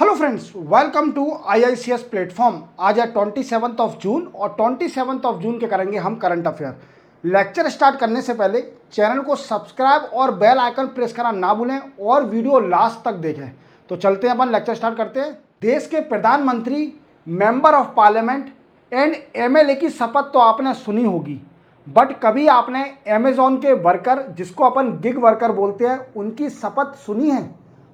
Hello friends, welcome to IICS platform. आज है 27 जून और 27 जून के करेंगे हम करंट अफेयर। लेक्चर स्टार्ट करने से पहले चैनल को सब्सक्राइब और बेल आइकन प्रेस करना ना भूलें और वीडियो लास्ट तक देखें। तो चलते हैं, अपन लेक्चर स्टार्ट करते हैं। देश के प्रधानमंत्री, member of parliament and MLA की शपथ तो आपने सुनी होगी, बट कभी आपने अमेजॉन के वर्कर, जिसको अपन गिग वर्कर बोलते हैं, उनकी शपथ सुनी है?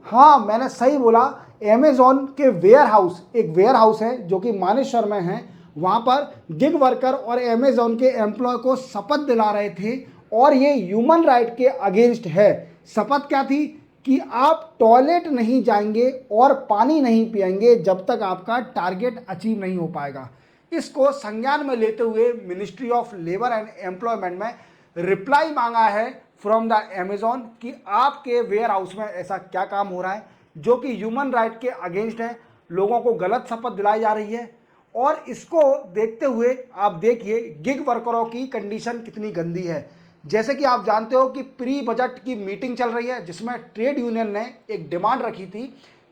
हाँ, मैंने सही बोला। अमेजॉन के वेयर हाउस, एक वेयर हाउस है जो कि मानेसर में है, वहाँ पर गिग वर्कर और अमेजॉन के एम्प्लॉय को शपथ दिला रहे थे और ये ह्यूमन राइट के अगेंस्ट है। शपथ क्या थी कि आप टॉयलेट नहीं जाएंगे और पानी नहीं पिएंगे जब तक आपका टारगेट अचीव नहीं हो पाएगा। इसको संज्ञान में लेते हुए ministry of labour and employment में रिप्लाई मांगा है फ्रॉम द अमेजॉन कि आपके वेयर हाउस में ऐसा क्या काम हो रहा है जो कि ह्यूमन राइट के अगेंस्ट है, लोगों को गलत शपथ दिलाई जा रही है। और इसको देखते हुए आप देखिए गिग वर्करों की कंडीशन कितनी गंदी है। जैसे कि आप जानते हो कि प्री बजट की मीटिंग चल रही है जिसमें ट्रेड यूनियन ने एक डिमांड रखी थी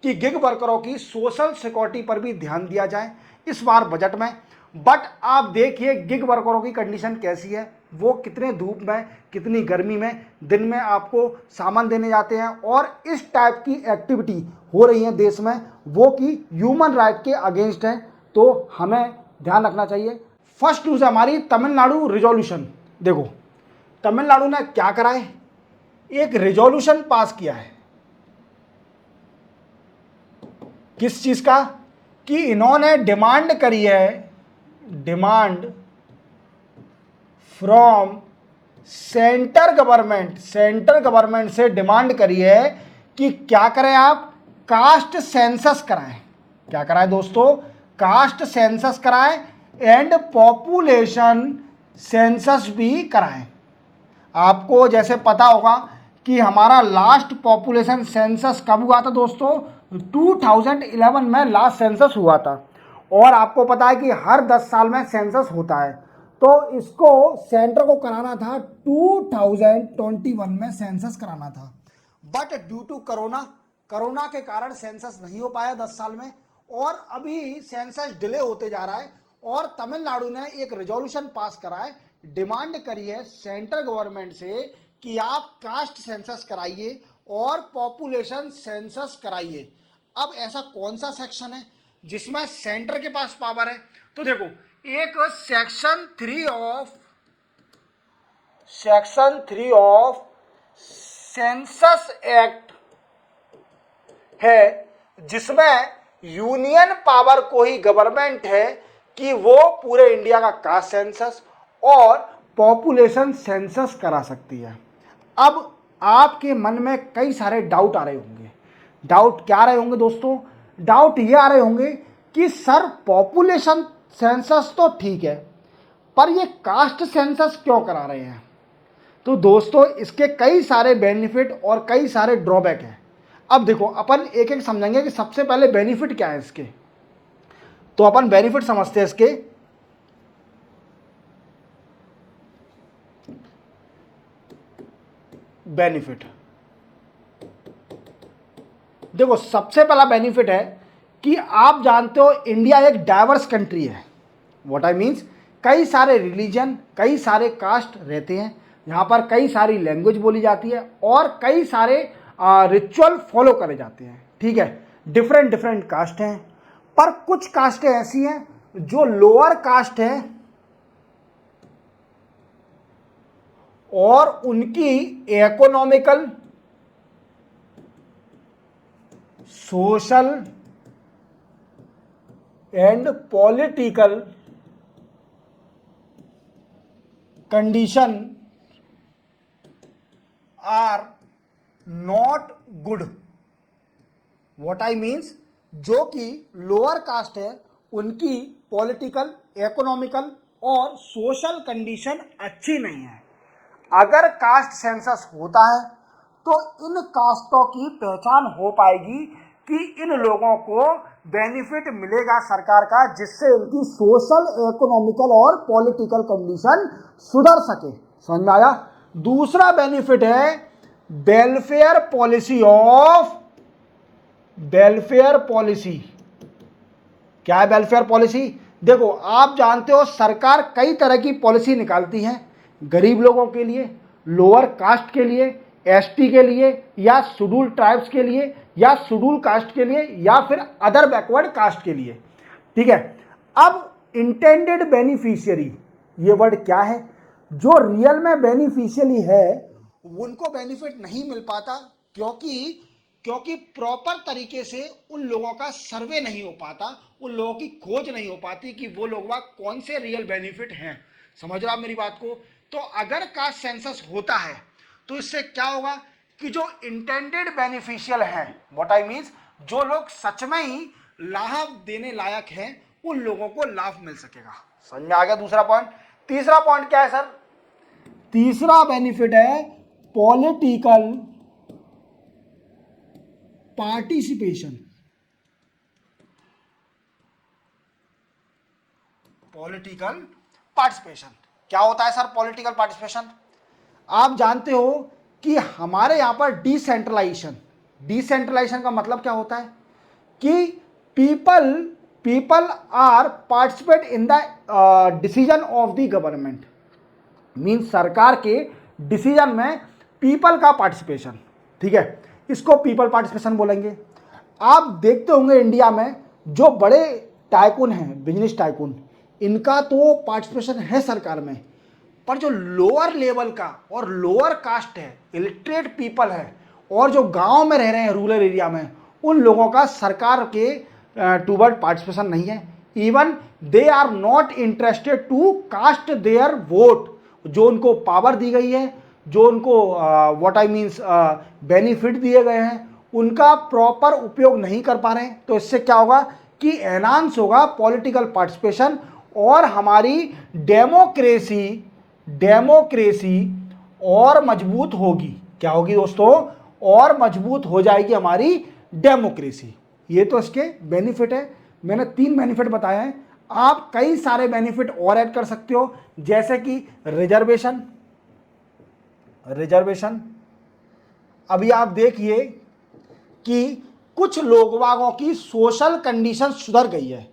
कि गिग वर्करों की सोशल सिक्योरिटी पर भी ध्यान दिया जाए इस बार बजट में। बट आप देखिए गिग वर्करों की कंडीशन कैसी है, वो कितने धूप में, कितनी गर्मी में दिन में आपको सामान देने जाते हैं और इस टाइप की एक्टिविटी हो रही है देश में, वो कि ह्यूमन राइट के अगेंस्ट है। तो हमें ध्यान रखना चाहिए। फर्स्ट न्यूज़ है हमारी तमिलनाडु रिजोल्यूशन। देखो तमिलनाडु ने क्या करा है, एक रिजोल्यूशन पास किया है। किस चीज का? कि इन्होंने डिमांड करी है, डिमांड फ्रॉम सेंटर गवर्नमेंट से डिमांड करी है कि क्या करें आप, कास्ट सेंसस कराएं। क्या कराएं दोस्तों? कास्ट सेंसस कराएं एंड पॉपुलेशन सेंसस भी कराएं। आपको जैसे पता होगा कि हमारा लास्ट पॉपुलेशन सेंसस कब हुआ था दोस्तों? 2011 में लास्ट सेंसस हुआ था। और आपको पता है कि हर 10 साल में सेंसस होता है, तो इसको सेंटर को कराना था 2021 में सेंसस कराना था। बट ड्यू टू कोरोना के कारण सेंसस नहीं हो पाया 10 साल में और अभी सेंसस डिले होते जा रहा है। और तमिलनाडु ने एक रेजोल्यूशन पास करा है, डिमांड करी है सेंट्रल गवर्नमेंट से कि आप कास्ट सेंसस कराइए और पॉपुलेशन सेंसस कराइए। अब ऐसा कौन सा सेक्शन है जिसमें सेंटर के पास पावर है? तो देखो, एक section three of census act है जिसमें यूनियन पावर को ही गवर्नमेंट है कि वो पूरे इंडिया का कास्ट सेंसस और पॉपुलेशन सेंसस करा सकती है। अब आपके मन में कई सारे डाउट आ रहे होंगे। डाउट क्या आ रहे होंगे दोस्तों? डाउट ये आ रहे होंगे कि सर पॉपुलेशन सेंसस तो ठीक है, पर ये कास्ट सेंसस क्यों करा रहे हैं? तो दोस्तों इसके कई सारे बेनिफिट और कई सारे ड्रॉबैक हैं। अब देखो अपन एक एक समझेंगे कि सबसे पहले बेनिफिट क्या है इसके। तो अपन बेनिफिट समझते हैं इसके। बेनिफिट देखो, सबसे पहला बेनिफिट है कि आप जानते हो इंडिया एक डाइवर्स कंट्री है। व्हाट आई मीन्स, कई सारे रिलीजन, कई सारे कास्ट रहते हैं यहाँ पर, कई सारी लैंग्वेज बोली जाती है और कई सारे रिचुअल फॉलो करे जाते हैं। ठीक है, डिफरेंट कास्ट हैं, पर कुछ कास्टें ऐसी हैं जो लोअर कास्ट हैं और उनकी economical, social and political condition are not good. What I means, जो कि लोअर कास्ट है उनकी पॉलिटिकल, इकोनॉमिकल और सोशल कंडीशन अच्छी नहीं है। अगर कास्ट सेंसस होता है तो इन कास्टों की पहचान हो पाएगी कि इन लोगों को बेनिफिट मिलेगा सरकार का, जिससे उनकी सोशल, इकोनॉमिकल और पॉलिटिकल कंडीशन सुधर सके। समझ में आया? दूसरा बेनिफिट है welfare policy of welfare policy. क्या है वेलफेयर पॉलिसी? देखो आप जानते हो सरकार कई तरह की पॉलिसी निकालती है, गरीब लोगों के लिए, लोअर कास्ट के लिए, एसटी के लिए, या शेड्यूल ट्राइब्स के लिए, या शेड्यूल कास्ट के लिए, या फिर अदर बैकवर्ड कास्ट के लिए। ठीक है। अब इंटेंडेड बेनिफिशियरी, ये वर्ड क्या है? जो रियल में बेनिफिशियरी है उनको बेनिफिट नहीं मिल पाता, क्योंकि क्योंकि प्रॉपर तरीके से उन लोगों का सर्वे नहीं हो पाता, उन लोगों की खोज नहीं हो पाती कि वो लोग कौन से रियल बेनिफिट हैं। समझ रहे हो आप मेरी बात को? तो अगर कास्ट सेंसस होता है तो इससे क्या होगा कि जो इंटेंडेड बेनिफिशियल हैं, व्हाट आई मीन्स, जो लोग सच में ही लाभ देने लायक हैं, उन लोगों को लाभ मिल सकेगा। समझ में आ गया दूसरा पॉइंट? तीसरा पॉइंट क्या है सर? तीसरा बेनिफिट है पॉलिटिकल पार्टिसिपेशन। पॉलिटिकल पार्टिसिपेशन क्या होता है सर? पॉलिटिकल पार्टिसिपेशन, आप जानते हो कि हमारे यहां पर डिसेंट्रलाइजेशन, डिसेंट्रलाइजेशन का मतलब क्या होता है कि people people are participate in the decision of the government. Means सरकार के डिसीजन में पीपल का पार्टिसिपेशन। ठीक है, इसको पीपल पार्टिसिपेशन बोलेंगे। आप देखते होंगे इंडिया में जो बड़े टाइकून हैं, बिजनेस टाइकून, इनका तो पार्टिसिपेशन है सरकार में, पर जो लोअर लेवल का और लोअर कास्ट है, इलिटरेट पीपल है, और जो गांव में रह रहे हैं रूरल एरिया में, उन लोगों का सरकार के टूवर्ड पार्टिसिपेशन नहीं है। Even they are not interested to cast their vote. जो उनको पावर दी गई है, जो उनको व्हाट आई मीन्स बेनिफिट दिए गए हैं, उनका प्रॉपर उपयोग नहीं कर पा रहे हैं। तो इससे क्या होगा कि एनहांस होगा पॉलिटिकल पार्टिसिपेशन, और हमारी डेमोक्रेसी डेमोक्रेसी और मजबूत होगी। क्या होगी दोस्तों? और मजबूत हो जाएगी हमारी डेमोक्रेसी। ये तो इसके बेनिफिट है। मैंने 3 बेनिफिट बताए हैं, आप कई सारे बेनिफिट और ऐड कर सकते हो, जैसे कि रिजर्वेशन। रिजर्वेशन अभी आप देखिए कि कुछ लोग वागों की सोशल कंडीशन सुधर गई है,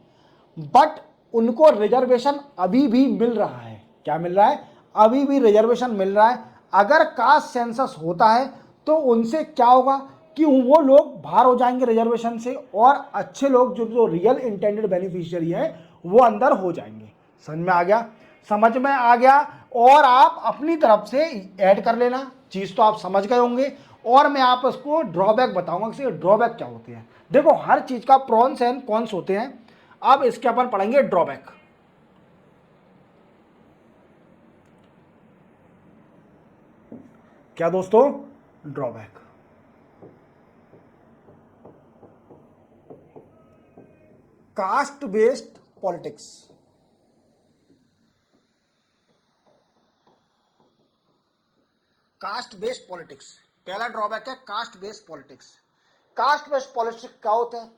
बट उनको रिजर्वेशन अभी भी मिल रहा है। क्या मिल रहा है? अभी भी रिजर्वेशन मिल रहा है। अगर कास्ट सेंसस होता है तो उनसे क्या होगा कि वो लोग बाहर हो जाएंगे रिजर्वेशन से, और अच्छे लोग जो जो रियल इंटेंडेड बेनिफिशियरी है वो अंदर हो जाएंगे। समझ में आ गया? समझ में आ गया। और आप अपनी तरफ से ऐड कर लेना, चीज़ तो आप समझ गए होंगे, और मैं आप उसको ड्रॉबैक बताऊंगा कि ड्रॉबैक क्या होते हैं। देखो हर चीज़ का प्रॉन्स एंड कॉन्स होते हैं। अब इसके अपन पढ़ेंगे ड्रॉबैक। क्या दोस्तों? Drawback. Caste based politics. Caste based politics पहला ड्रॉबैक है, caste based politics. Caste based politics क्या होते हैं?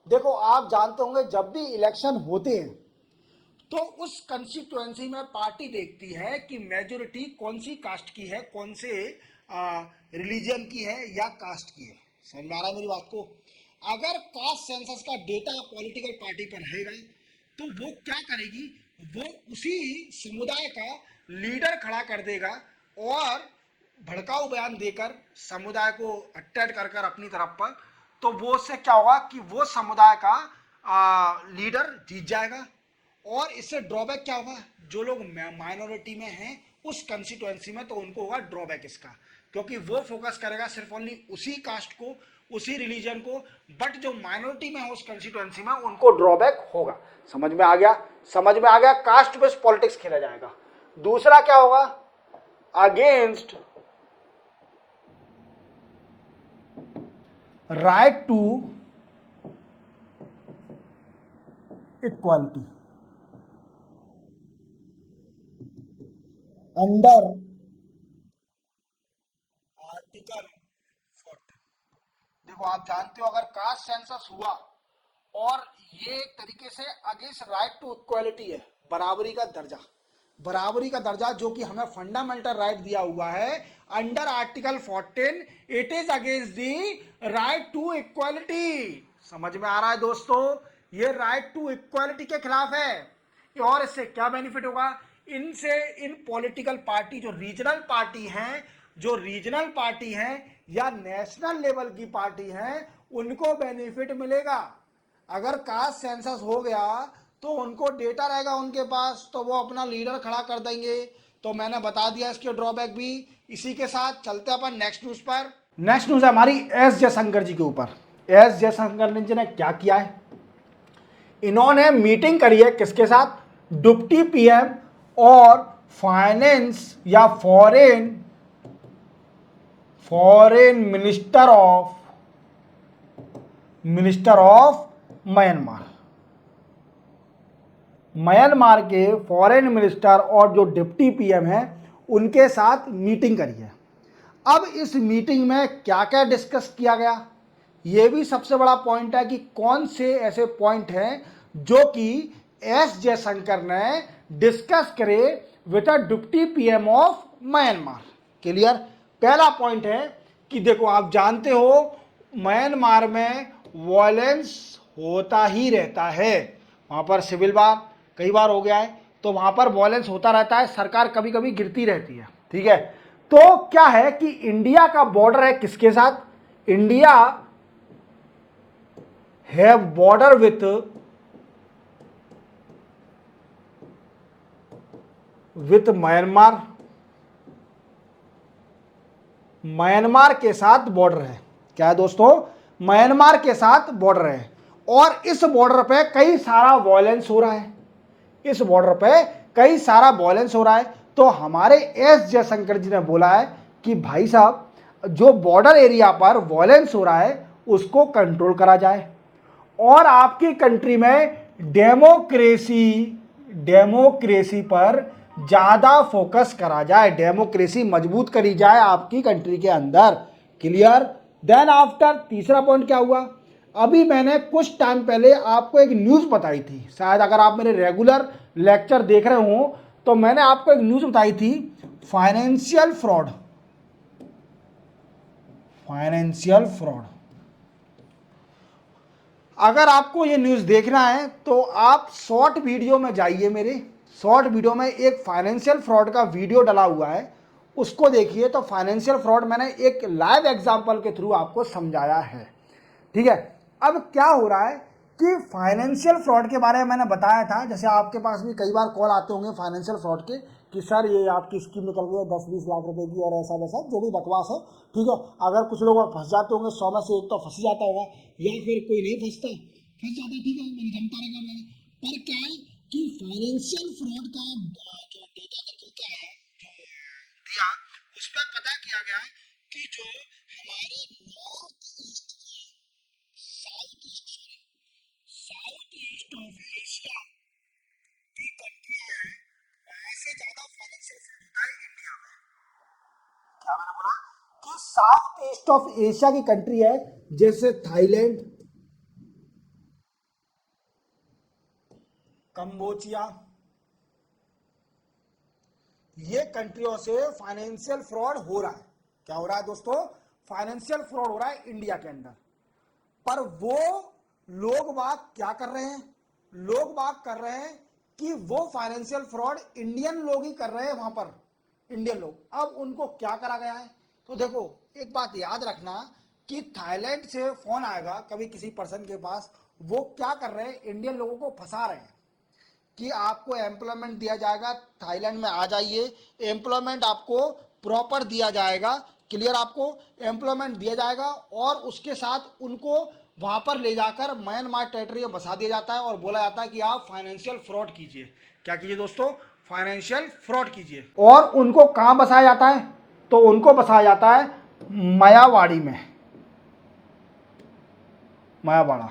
देखो आप जानते होंगे जब भी इलेक्शन होते हैं तो उस कंस्टिट्यूएंसी में पार्टी देखती है कि मेजोरिटी कौन सी कास्ट की है, कौन से रिलीजन की है या कास्ट की है। समझ में आ रहा है मेरी बात को? अगर कास्ट सेंसस का डेटा पॉलिटिकल पार्टी पर रहेगा तो वो क्या करेगी, वो उसी समुदाय का लीडर खड़ा कर देगा, और भड़काऊ बयान देकर समुदाय को अट्रैक्ट कर कर अपनी तरफ पर, तो वो उससे क्या होगा कि वो समुदाय का लीडर जीत जाएगा। और इससे ड्रॉबैक क्या होगा, जो लोग माइनॉरिटी में हैं उस कंस्टिट्यूएंसी में, तो उनको होगा ड्रॉबैक इसका, क्योंकि वो फोकस करेगा सिर्फ ओनली उसी कास्ट को, उसी रिलीजन को, बट जो माइनॉरिटी में है उस कंस्टिट्यूएंसी में उनको ड्रॉबैक होगा। समझ में आ गया? समझ में आ गया। कास्ट बेस्ड पॉलिटिक्स खेला जाएगा। दूसरा क्या होगा? Against right to equality under article 14। देखो आप जानते हो अगर कास्ट सेंसस हुआ और ये एक तरीके से अगेंस्ट राइट टू इक्वालिटी है, बराबरी का दर्जा, बराबरी का दर्जा जो कि हमें फंडामेंटल राइट दिया हुआ है under article 14, it is against the right to equality. समझ में आ रहा है दोस्तों, ये राइट टू इक्वालिटी के खिलाफ है। और इससे क्या बेनिफिट होगा, इनसे इन पॉलिटिकल पार्टी जो रीजनल पार्टी हैं या नेशनल लेवल की पार्टी हैं उनको बेनिफिट मिलेगा। अगर कास्ट सेंसस हो गया तो उनको डेटा रहेगा उनके पास, तो वो अपना लीडर खड़ा कर देंगे। तो मैंने बता दिया इसके ड्रॉबैक भी। इसी के साथ चलते अपन नेक्स्ट न्यूज पर। नेक्स्ट न्यूज है हमारी एस जयशंकर जी के ऊपर। एस जयशंकर जी ने क्या किया है, इन्होंने मीटिंग करी है किसके साथ, डिप्टी पीएम और फाइनेंस या फॉरेन मिनिस्टर ऑफ म्यांमार के फॉरेन मिनिस्टर और जो डिप्टी पीएम हैं उनके साथ मीटिंग करी है। अब इस मीटिंग में क्या क्या डिस्कस किया गया, ये भी सबसे बड़ा पॉइंट है कि कौन से ऐसे पॉइंट हैं जो कि एस जयशंकर ने डिस्कस करे with a deputy PM of Myanmar. Clear. पहला पॉइंट है कि देखो आप जानते हो म्यांमार में वायलेंस होता ही रहता है, वहां पर सिविल वार कई बार हो गया है, तो वहां पर वायलेंस होता रहता है, सरकार कभी कभी गिरती रहती है। ठीक है, तो क्या है कि इंडिया का बॉर्डर है किसके साथ, India have border with Myanmar के साथ बॉर्डर है। क्या है दोस्तों, म्यांमार के साथ बॉर्डर है और इस बॉर्डर पे कई सारा वायलेंस हो रहा है, इस बॉर्डर पे कई सारा वायलेंस हो रहा है। तो हमारे एस जयशंकर जी ने बोला है कि भाई साहब जो बॉर्डर एरिया पर वायलेंस हो रहा है उसको कंट्रोल करा जाए और आपकी कंट्री में डेमोक्रेसी पर ज्यादा फोकस करा जाए, डेमोक्रेसी मजबूत करी जाए आपकी कंट्री के अंदर। क्लियर। देन आफ्टर तीसरा पॉइंट क्या हुआ, अभी मैंने कुछ टाइम पहले आपको एक न्यूज बताई थी, शायद अगर आप मेरे रेगुलर लेक्चर देख रहे हो तो मैंने आपको एक न्यूज बताई थी, फाइनेंशियल फ्रॉड। अगर आपको ये न्यूज़ देखना है तो आप शॉर्ट वीडियो में जाइए, मेरे शॉर्ट वीडियो में एक फाइनेंशियल फ्रॉड का वीडियो डला हुआ है, उसको देखिए। तो फाइनेंशियल फ्रॉड मैंने एक लाइव एग्जांपल के थ्रू आपको समझाया है। ठीक है, अब क्या हो रहा है कि फाइनेंशियल फ्रॉड के बारे में मैंने बताया था, जैसे आपके पास भी कई बार कॉल आते होंगे फाइनेंशियल फ्रॉड के कि सर ये आपकी स्कीम निकल गई है 10-20 लाख रुपए की और ऐसा वैसा जो भी बकवास है। ठीक है, अगर कुछ लोग फंस जाते होंगे 100 में से एक तो फंस जाता होगा या फिर कोई नहीं फंस जाता। ठीक है, मैंने जमता रहेगा मैंने, पर क्या है कि फाइनेंशियल फ्रॉड का जो डेटा निकलता है दिया, उस पर पता किया गया कि जो हमारे north east south east of Asia की कंट्री है, ऐसे ज्यादा फाइनेंशियल फ्रॉड होता है इंडिया में। क्या मैंने बोला कि साउथ ईस्ट ऑफ एशिया की कंट्री है, जैसे थाईलैंड, कंबोडिया, ये कंट्रियों से फाइनेंशियल फ्रॉड हो रहा है। क्या हो रहा है दोस्तों, फाइनेंशियल फ्रॉड हो रहा है इंडिया के अंदर। पर वो लोग बाग क्या कर रहे हैं, लोग बाग कर रहे हैं कि वो फाइनेंशियल फ्रॉड इंडियन लोग ही कर रहे हैं वहां पर, इंडियन लोग। अब उनको क्या करा गया है, तो देखो एक बात याद रखना कि थाईलैंड से फोन आएगा कभी किसी पर्सन के पास, वो क्या कर रहे हैं, इंडियन लोगों को फंसा रहे हैं कि आपको एम्प्लॉयमेंट दिया जाएगा, थाईलैंड में आ जाइए, एम्प्लॉयमेंट आपको प्रॉपर दिया जाएगा। क्लियर, आपको एम्प्लॉयमेंट दिया जाएगा और उसके साथ उनको वहां पर ले जाकर म्यांमार टेरिटरी में बसा दिया जाता है और बोला जाता है कि आप फाइनेंशियल फ्रॉड कीजिए। क्या कीजिए दोस्तों, फाइनेंशियल फ्रॉड कीजिए। और उनको कहां बसाया जाता है, तो उनको बसाया जाता है मायावाड़ी में, मायावाड़ा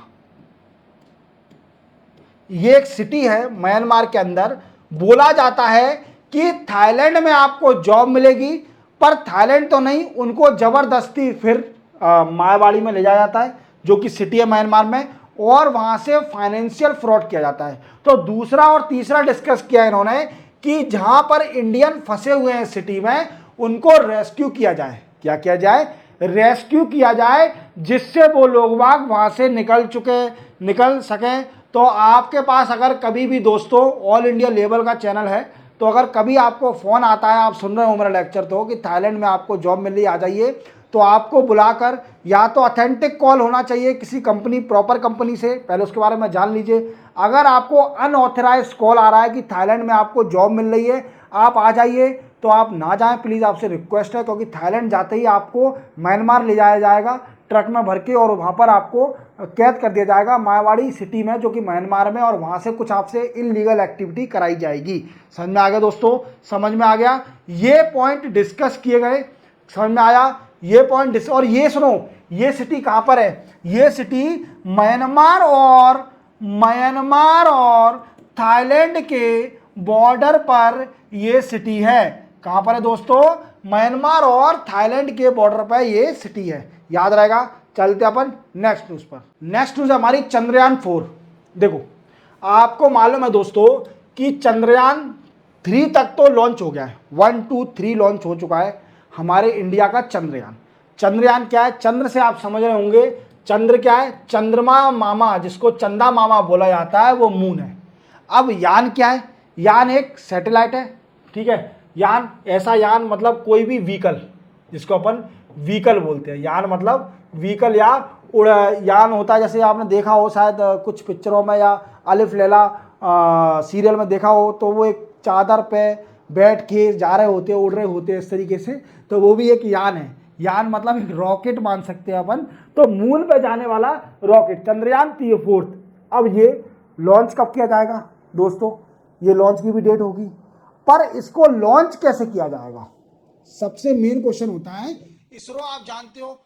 ये एक सिटी है म्यांमार के अंदर। बोला जाता है कि थाईलैंड में आपको जॉब मिलेगी, पर थाईलैंड तो नहीं, उनको जबरदस्ती फिर मायावाड़ी में ले जाया जाता है जो कि सिटी है म्यांमार में, और वहां से फाइनेंशियल फ्रॉड किया जाता है। तो दूसरा और तीसरा डिस्कस किया इन्होंने कि जहां पर इंडियन फंसे हुए हैं सिटी में उनको रेस्क्यू किया जाए। क्या किया जाए? रेस्क्यू किया जाए, जिससे वो लोग बाग वहां से निकल सकें। तो आपके पास अगर कभी भी दोस्तों ऑल इंडिया लेवल का चैनल है, तो अगर कभी आपको फ़ोन आता है, आप सुन रहे हो मेरा लेक्चर तो, कि थाईलैंड में आपको जॉब मिल रही आ जाइए, तो आपको बुलाकर या तो ऑथेंटिक कॉल होना चाहिए किसी कंपनी, प्रॉपर कंपनी से, पहले उसके बारे में जान लीजिए। अगर आपको अनऑथराइज कॉल आ रहा है कि थाईलैंड में आपको जॉब मिल रही है, आप आ जाइए, तो आप ना जाएं प्लीज़, आपसे रिक्वेस्ट है, क्योंकि थाईलैंड जाते ही आपको म्यांमार ले जाया जाएगा ट्रक में भर के, और वहाँ पर आपको कैद कर दिया जाएगा मायावाड़ी सिटी में, जो कि म्यांमार में, और वहाँ से कुछ आपसे इलीगल एक्टिविटी कराई जाएगी। समझ में आ गया दोस्तों? समझ में आ गया? ये पॉइंट डिस्कस किए गए, समझ में आया? ये पॉइंट और ये सुनो, ये सिटी कहाँ पर है? ये सिटी म्यांमार और थाईलैंड के बॉर्डर पर ये सिटी है। कहां पर है दोस्तों? म्यांमार और थाईलैंड के बॉर्डर पर ये सिटी है। याद रहेगा। चलते अपन नेक्स्ट न्यूज पर। नेक्स्ट न्यूज है हमारी चंद्रयान 4। देखो, आपको मालूम है दोस्तों कि चंद्रयान 3 तक तो लॉन्च हो गया है, 1 2 3 लॉन्च हो चुका है हमारे इंडिया का चंद्रयान। चंद्रयान क्या है? चंद्र से आप समझ रहे होंगे, चंद्र क्या है? चंद्रमा मामा, जिसको चंदा मामा बोला जाता है, वो मून है। अब यान क्या है? यान एक सैटेलाइट है, ठीक है। यान, ऐसा यान मतलब कोई भी व्हीकल, जिसको अपन व्हीकल बोलते हैं। यान मतलब व्हीकल या यान होता है, जैसे आपने देखा हो शायद कुछ पिक्चरों में या अलिफ लैला सीरियल में देखा हो, तो वो एक चादर पे बैठ के जा रहे होते हैं, उड़ रहे होते हैं इस तरीके से, तो वो भी एक यान है। यान मतलब एक रॉकेट मान सकते हैं अपन। तो मून पे जाने वाला रॉकेट चंद्रयान 4। अब ये लॉन्च कब किया जाएगा दोस्तों? ये लॉन्च की भी डेट होगी, पर इसको लॉन्च कैसे किया जाएगा? सबसे मेन क्वेश्चन होता है। इसरो आप जानते हो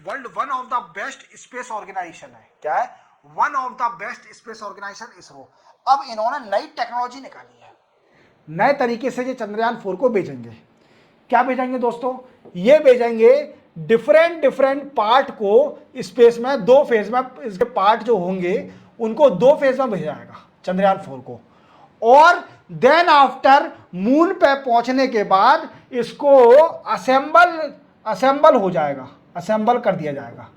world one of the best space organization है। क्या है? One of the best space organization ISRO. अब इन्होंने नई टेक्नोलॉजी निकाली है, नए तरीके से ये चंद्रयान 4 को भेजेंगे। क्या भेजेंगे दोस्तों? ये भेजेंगे डिफरेंट पार्ट को स्पेस में, 2 फेज में इसके पार्ट जो होंगे उनको 2 फेज में भेजा जाएगा चंद्रयान 4 को। और देन आफ्टर मून पे पहुंचने के बाद इसको असेंबल हो जाएगा, असेंबल कर दिया जाएगा।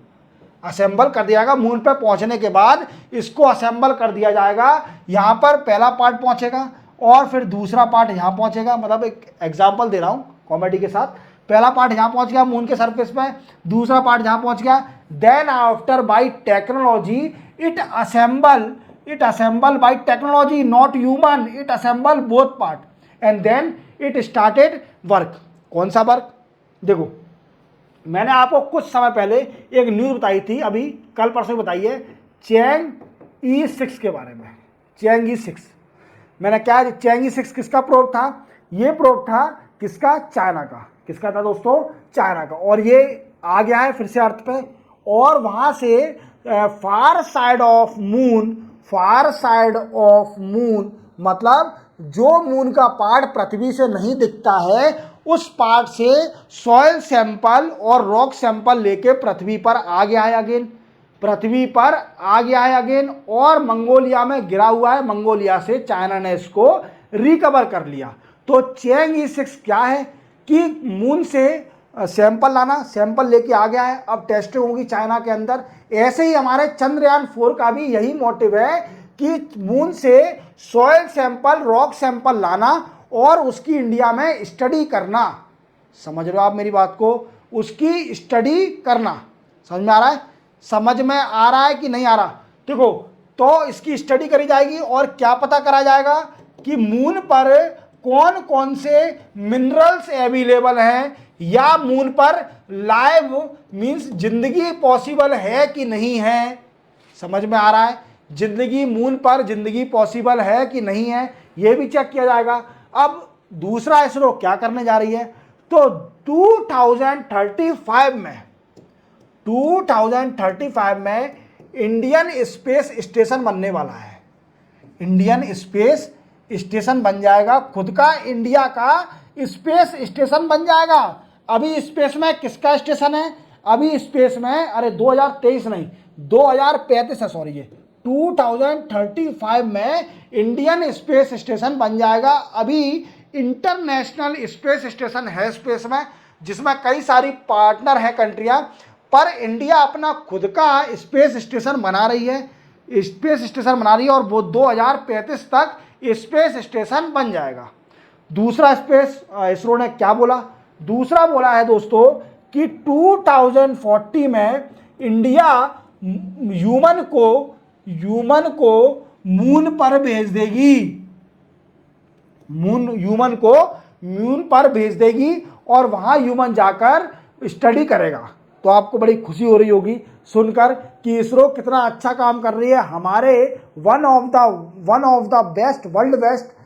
मून पे पहुंचने के बाद इसको असेंबल कर दिया जाएगा। यहां पर पहला पार्ट पहुंचेगा और फिर दूसरा पार्ट यहां पहुंचेगा। मतलब एक एग्जांपल दे रहा हूं कॉमेडी के साथ। पहला पार्ट यहां पहुंच गया मून के सरफेस पे, दूसरा पार्ट यहां पहुंच गया। Then after by technology it assemble by technology, not human, it assemble both part and then it started work। कौन सा वर्क? देखो, मैंने आपको कुछ समय पहले एक न्यूज़ बताई थी, अभी कल परसों बताई है, चैंग E6 के बारे में। चैंग E6 मैंने क्या, चैंग E6 किसका प्रोब था? ये प्रोब था किसका? चाइना का। किसका था दोस्तों? चाइना का। और ये आ गया है फिर से अर्थ पे, और वहां से फार साइड ऑफ मून मतलब जो मून का पार्ट पृथ्वी से नहीं दिखता है, उस पार्ट से सॉइल सैंपल और रॉक सैंपल लेके पृथ्वी पर आ गया है अगेन, और मंगोलिया में गिरा हुआ है। मंगोलिया से चाइना ने इसको रिकवर कर लिया। तो चैंग E6 क्या है कि मून से सैंपल लाना, सैंपल लेके आ गया है, अब टेस्टिंग होगी चाइना के अंदर। ऐसे ही हमारे चंद्रयान 4 का भी यही मोटिव है कि मून से सॉइल सैंपल, रॉक सैंपल लाना और उसकी इंडिया में स्टडी करना। समझ रहे हो आप मेरी बात को? उसकी स्टडी करना। समझ में आ रहा है? समझ में आ रहा है कि नहीं आ रहा? देखो, तो इसकी स्टडी करी जाएगी और क्या पता करा जाएगा कि मून पर कौन कौन से मिनरल्स अवेलेबल हैं, या मून पर लाइव मींस जिंदगी पॉसिबल है कि नहीं है। समझ में आ रहा है? मून पर जिंदगी पॉसिबल है कि नहीं है, यह भी चेक किया जाएगा। अब दूसरा इसरो क्या करने जा रही है? तो 2035 में इंडियन स्पेस स्टेशन बनने वाला है। इंडियन स्पेस स्टेशन बन जाएगा, खुद का इंडिया का स्पेस स्टेशन बन जाएगा। अभी स्पेस में किसका स्टेशन है? अभी स्पेस में, अरे 2023 नहीं, 2035 है, सॉरी, ये 2035 में इंडियन स्पेस स्टेशन बन जाएगा। अभी इंटरनेशनल स्पेस स्टेशन है स्पेस में, जिसमें कई सारी पार्टनर हैं कंट्रियां, पर इंडिया अपना खुद का स्पेस स्टेशन बना रही है, और वो 2035 तक स्पेस स्टेशन बन जाएगा। दूसरा स्पेस इसरो ने क्या बोला? दूसरा बोला है दोस्तों कि 2040 में इंडिया ह्यूमन को मून पर भेज देगी, ह्यूमन को मून पर भेज देगी और वहां ह्यूमन जाकर स्टडी करेगा। तो आपको बड़ी खुशी हो रही होगी सुनकर कि इसरो कितना अच्छा काम कर रही है। हमारे one of the best, world best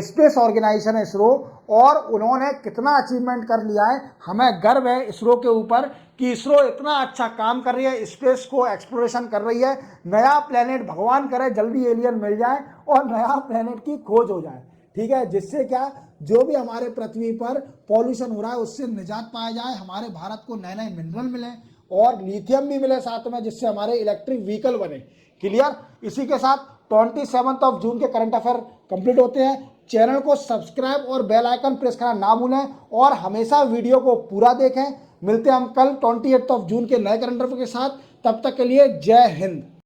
space organization है इसरो, और उन्होंने कितना अचीवमेंट कर लिया है। हमें गर्व है इसरो के ऊपर कि इसरो इतना अच्छा काम कर रही है, स्पेस को एक्सप्लोरेशन कर रही है। नया प्लेनेट, भगवान करे जल्दी एलियन मिल जाए और नया प्लेनेट की खोज हो जाए, ठीक है, जिससे क्या, जो भी हमारे पृथ्वी पर पॉल्यूशन हो रहा है उससे निजात पाया जाए, हमारे भारत को नए नए मिनरल मिले और लिथियम भी मिले साथ में, जिससे हमारे इलेक्ट्रिक व्हीकल बने। क्लियर? इसी के साथ 27 जून के करंट अफेयर कंप्लीट होते हैं। चैनल को सब्सक्राइब और बेल आइकन प्रेस करना ना भूलें और हमेशा वीडियो को पूरा देखें। मिलते हैं हम कल 28 जून के नए करंट अफेयर के साथ। तब तक के लिए जय हिंद।